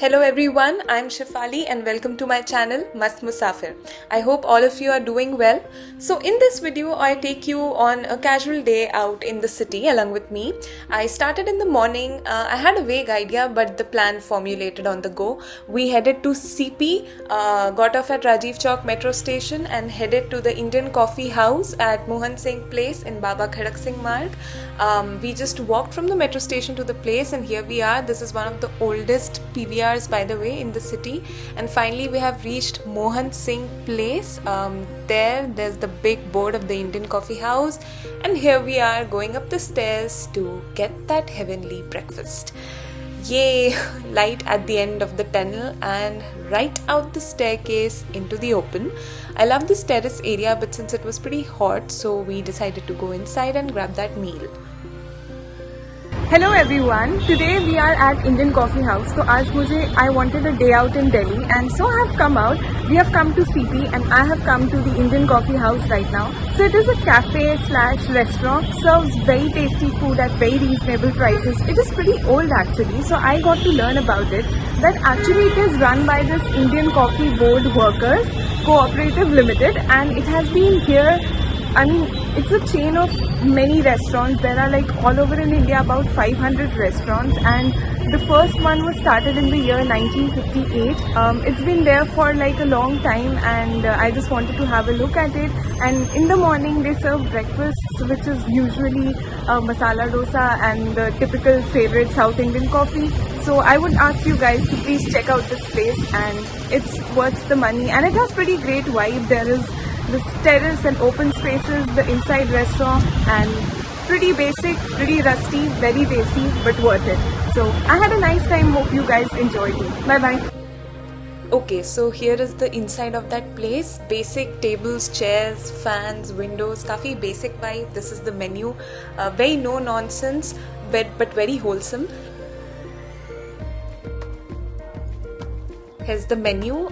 Hello everyone, I'm Shifali and welcome to my channel Mast Musafir. I hope all of you are doing well. So in this video I take you on a casual day out in the city along with me. I started in the morning. I had a vague idea but the plan formulated on the go. We headed to CP, got off at Rajiv Chowk metro station and headed to the Indian coffee house at Mohan Singh Place in Baba Khadak Singh Marg. We just walked from the metro station to the place and here we are. This is one of the oldest PVRs by the way in the city, and finally we have reached Mohan Singh Place. There's the big board of the Indian coffee house, and here we are going up the stairs to get that heavenly breakfast. Yay! Light at the end of the tunnel and right out the staircase into the open. I love this terrace area, but since it was pretty hot, so we decided to go inside and grab that meal. Hello everyone, today we are at Indian Coffee House. So I wanted a day out in Delhi and so I have come out. We have come to CP and I have come to the Indian Coffee House right now. So it is a cafe slash restaurant, serves very tasty food at very reasonable prices. It is pretty old actually, so I got to learn about it. That actually it is run by this Indian Coffee Board Workers Cooperative Limited, and it has been here. I mean, it's a chain of many restaurants. There are like all over in India about 500 restaurants, and the first one was started in the year 1958. It's been there for like a long time, and I just wanted to have a look at it. And in the morning they serve breakfast, which is usually masala dosa and the typical favorite South Indian coffee. So I would ask you guys to please check out this place, and it's worth the money, and it has pretty great vibe. There is this terrace and open spaces, the inside restaurant, and pretty basic, pretty rusty, very desi, but worth it. So I had a nice time. Hope you guys enjoyed it. Bye bye. Okay, so here is the inside of that place. Basic tables, chairs, fans, windows, काफी basic vibe. This is the menu. Very no nonsense, but very wholesome. Here's the menu.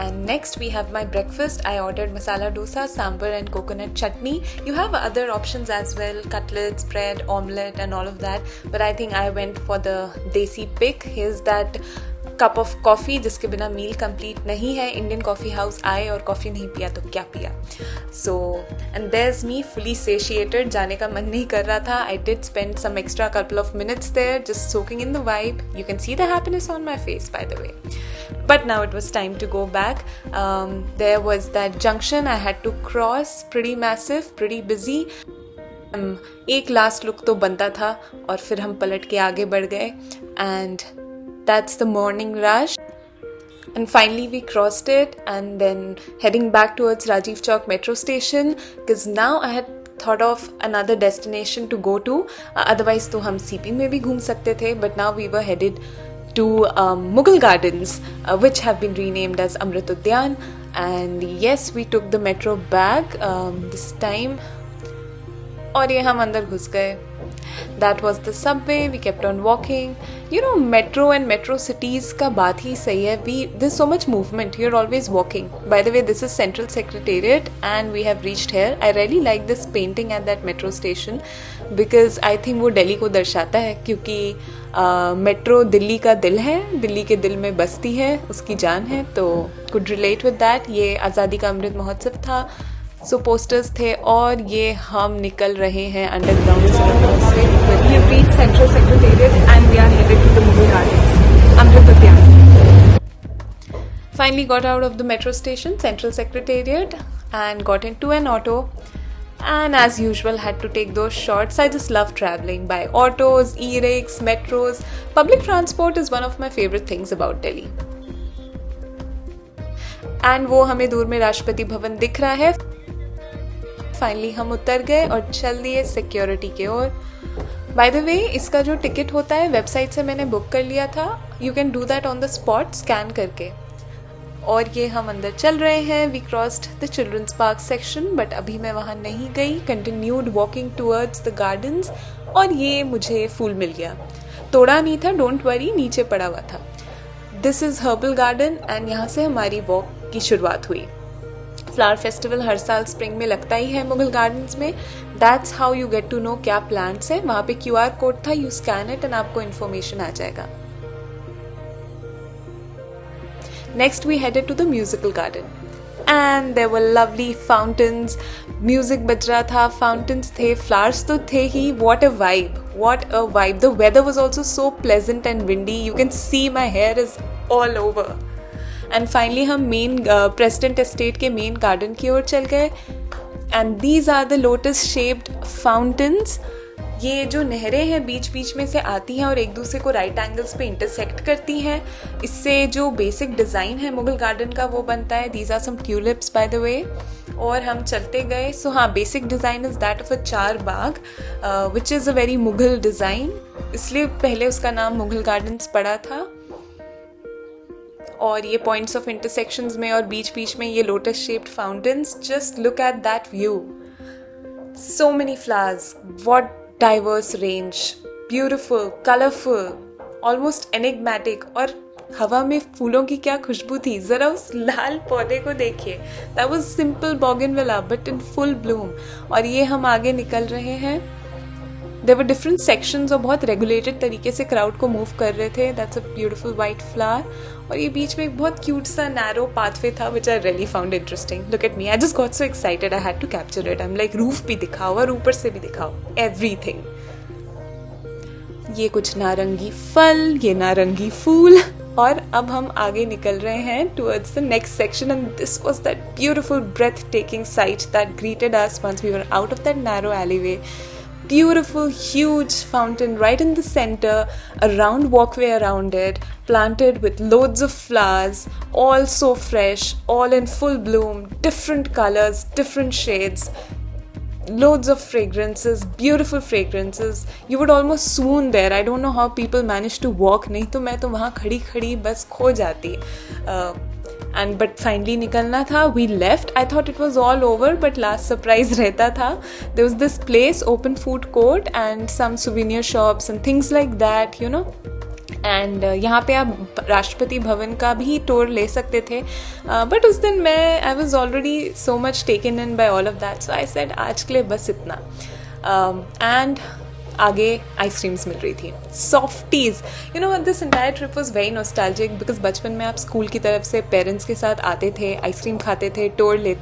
And next we have my breakfast. I ordered masala dosa, sambar and coconut chutney. You have other options as well, cutlets, bread, omelette and all of that. But I think I went for the desi pick. Here's that cup of coffee जिसके बिना मील complete नहीं है. Indian coffee house आए और coffee नहीं पिया तो क्या पिया. So and there's me fully satiated. जाने का मन नहीं कर रहा था. I did spend some extra couple of minutes there just soaking in the vibe. You can see the happiness on my face by the way. But now it was time to go back. There was that junction I had to cross. Pretty massive, pretty busy. एक last look तो बनता था और फिर हम पलट के आगे बढ़ गए. And that's the morning rush. And finally we crossed it and then heading back towards Rajiv Chowk metro station, because now I had thought of another destination to go to. Otherwise तो हम CP में भी घूम सकते थे, but now we were headed to Mughal Gardens, which have been renamed as Amrit Udyan. And yes, we took the metro back this time. और ये हम अंदर घुस गए. That was the subway. We kept on walking. You know, metro and metro cities का बात ही सही है. There's so much movement. You're always walking. By the way, this is Central Secretariat and we have reached here. I really like this painting at that metro station because I think वो दिल्ली को दर्शाता है, क्योंकि metro Delhi का दिल है, दिल्ली के दिल में बसती है, उसकी जान है. तो could relate with that. ये आज़ादी का अमृत महोत्सव था. सो पोस्टर्स थे और ये हम निकल रहे हैं अंडरग्राउंड सड़कों से. We have reached Central Secretariat and we are headed to the Mughal Gardens, Amrit Udyan. Finally got out of the metro station, Central Secretariat, and got into an auto. And as usual had to take those shots. I just love traveling by autos, e-rickshaws, metros. Public transport is one of my favorite things about Delhi. And वो हमें दूर में राष्ट्रपति भवन दिख रहा है. Finally हम उतर गए और चल दिए सिक्योरिटी की ओर. बाय द वे, इसका जो टिकट होता है वेबसाइट से मैंने बुक कर लिया था. You can do that on the spot, scan करके. और ये हम अंदर चल रहे हैं. We crossed the children's park section, but अभी मैं वहाँ नहीं गई. Continued walking towards the gardens और ये मुझे फूल मिल गया. तोड़ा नहीं था, डोंट वरी, नीचे पड़ा हुआ था. This is herbal garden and यहाँ से हमारी वॉक की शुरुआत हुई. फ्लावर फेस्टिवल हर साल स्प्रिंग में लगता ही है मुगल गार्डन्स में. That's how you get to know क्या प्लांट्स है. वहाँ पे QR कोड था, यू स्कैन इट एंड आपको इन्फॉर्मेशन आ जाएगा. Next we headed to the musical garden. And there were lovely fountains, music बज रहा था, fountains थे, flowers तो थे ही. What a vibe, what a vibe. The weather was also so pleasant and windy. You can see my hair is all over. And finally हम main President Estate के main garden की ओर चल गए. And these are the lotus shaped fountains. ये जो नहरें हैं बीच बीच में से आती हैं और एक दूसरे को राइट एंगल्स पे इंटरसेक्ट करती हैं. इससे जो बेसिक डिज़ाइन है मुगल गार्डन का वो बनता है. These are some tulips by the way. और हम चलते गए. सो हाँ, basic design is that of a charbagh which is a very Mughal design. इसलिए पहले उसका नाम मुगल गार्डन्स पड़ा था. और ये पॉइंट्स ऑफ इंटरसेक्शंस में और बीच बीच में ये lotus shaped fountains. Just look at that view. So many flowers. What diverse range, beautiful, colorful, almost enigmatic. और हवा में फूलों की क्या खुशबू थी. जरा उस लाल पौधे को देखिए. That was simple bougainvillea but in full bloom. और ये हम आगे निकल रहे हैं. There were different sections और बहुत regulated तरीके से crowd को move कर रहे थे. That's a beautiful white flower. और ये बीच में एक बहुत cute सा narrow pathway था which I really found interesting. Look at me, I just got so excited I had to capture it. I'm like, roof भी दिखाओ और ऊपर से भी दिखाओ. Everything. ये कुछ नारंगी फल, ये नारंगी फूल. और अब हम आगे निकल रहे हैं towards the next section, and this was that beautiful breathtaking sight that greeted us once we were out of that narrow alleyway. Beautiful, huge fountain right in the center, a round walkway around it, planted with loads of flowers, all so fresh, all in full bloom, different colors, different shades, loads of fragrances, beautiful fragrances. You would almost swoon there. I don't know how people manage to walk. नहीं तो मैं तो वहाँ खड़ी खड़ी बस खो जाती. But finally निकलना था. We left. I thought it was all over, but last surprise रहता था. There was this place, open food court and some souvenir shops and things like that, you know. And यहाँ पे आप राष्ट्रपति भवन का भी tour ले सकते थे. But उस दिन मैं I was already so much taken in by all of that. So I said आज के लिए बस इतना. And आगे आइसक्रीम्स मिल रही थी. Softies. You know this entire trip was very nostalgic because बचपन में आप स्कूल की तरफ से पेरेंट्स के साथ आते थे, आइसक्रीम खाते थे, टूर ले.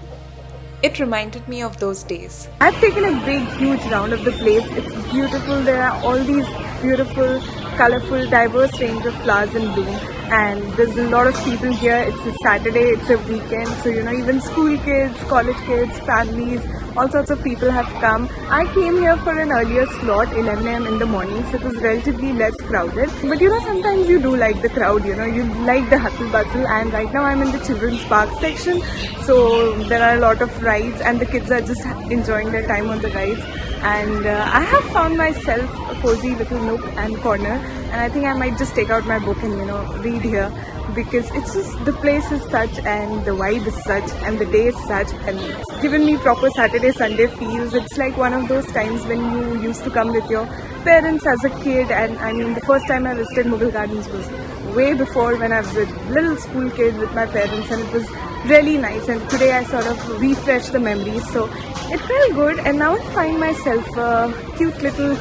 It reminded me of those days. I've taken a big, huge round of the place. It's beautiful. There are all these beautiful, colorful, diverse range of flowers in bloom. And there's a lot of people here. It's a Saturday, it's a weekend. So, you know, even school kids, college kids, families, all sorts of people have come. I came here for an earlier slot, 11 a.m. in the morning. So it was relatively less crowded. But, you know, sometimes you do like the crowd, you know, you like the hustle bustle. And right now I'm in the children's park section. So there are a lot of rides and the kids are just enjoying their time on the rides. And I have found myself a cozy little nook and corner, and I think I might just take out my book and, you know, read here, because it's just, the place is such and the vibe is such and the day is such, and it's given me proper Saturday Sunday feels. It's like one of those times when you used to come with your parents as a kid. And I mean, the first time I visited Mughal Gardens was way before, when I was a little school kid with my parents, and it was really nice. And today I sort of refreshed the memories, so it felt good. And now I find myself a cute little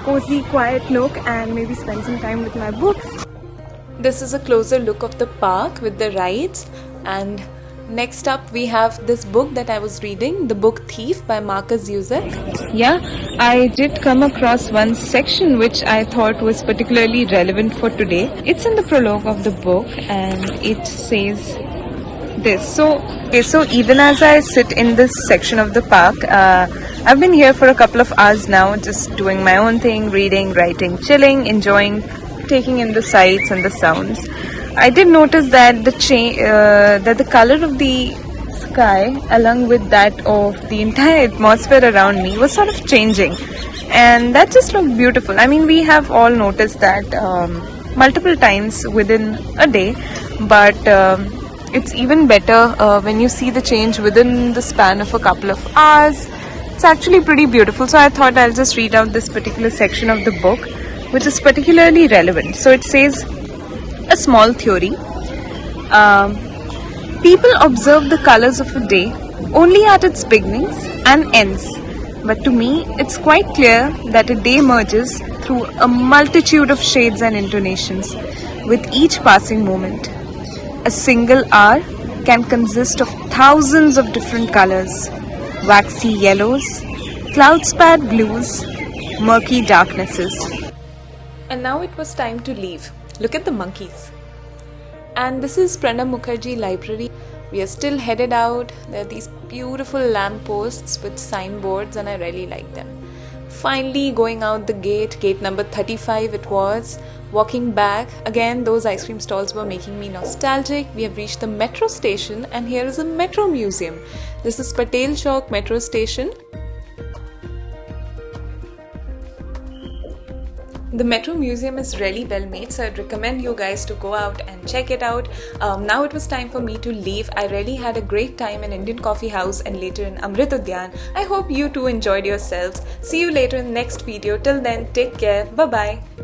cozy quiet nook and maybe spend some time with my books. This is a closer look of the park with the rides. And next up we have this book that I was reading, The Book Thief by Marcus Zusak. Yeah, I did come across one section which I thought was particularly relevant for today. It's in the prologue of the book and it says this. So even as I sit in this section of the park, I've been here for a couple of hours now, just doing my own thing, reading, writing, chilling, enjoying, taking in the sights and the sounds. I did notice that that the color of the sky, along with that of the entire atmosphere around me, was sort of changing, and that just looked beautiful. I mean, we have all noticed that multiple times within a day, but it's even better when you see the change within the span of a couple of hours. It's actually pretty beautiful. So I thought I'll just read out this particular section of the book, which is particularly relevant. So it says, a small theory. People observe the colors of a day only at its beginnings and ends. But to me, it's quite clear that a day emerges through a multitude of shades and intonations with each passing moment. A single hour can consist of thousands of different colors, waxy yellows, cloud-spat blues, murky darknesses. And now it was time to leave. Look at the monkeys. And this is Pranab Mukherjee Library. We are still headed out. There are these beautiful lampposts with signboards and I really like them. Finally going out the gate number 35 it was. Walking back, again those ice cream stalls were making me nostalgic. We have reached the metro station and here is a metro museum. This is Patel Chowk metro station. The Metro Museum is really well made, so I'd recommend you guys to go out and check it out. Now it was time for me to leave. I really had a great time in Indian Coffee House and later in Amrit Udyan. I hope you too enjoyed yourselves. See you later in the next video. Till then, take care. Bye-bye.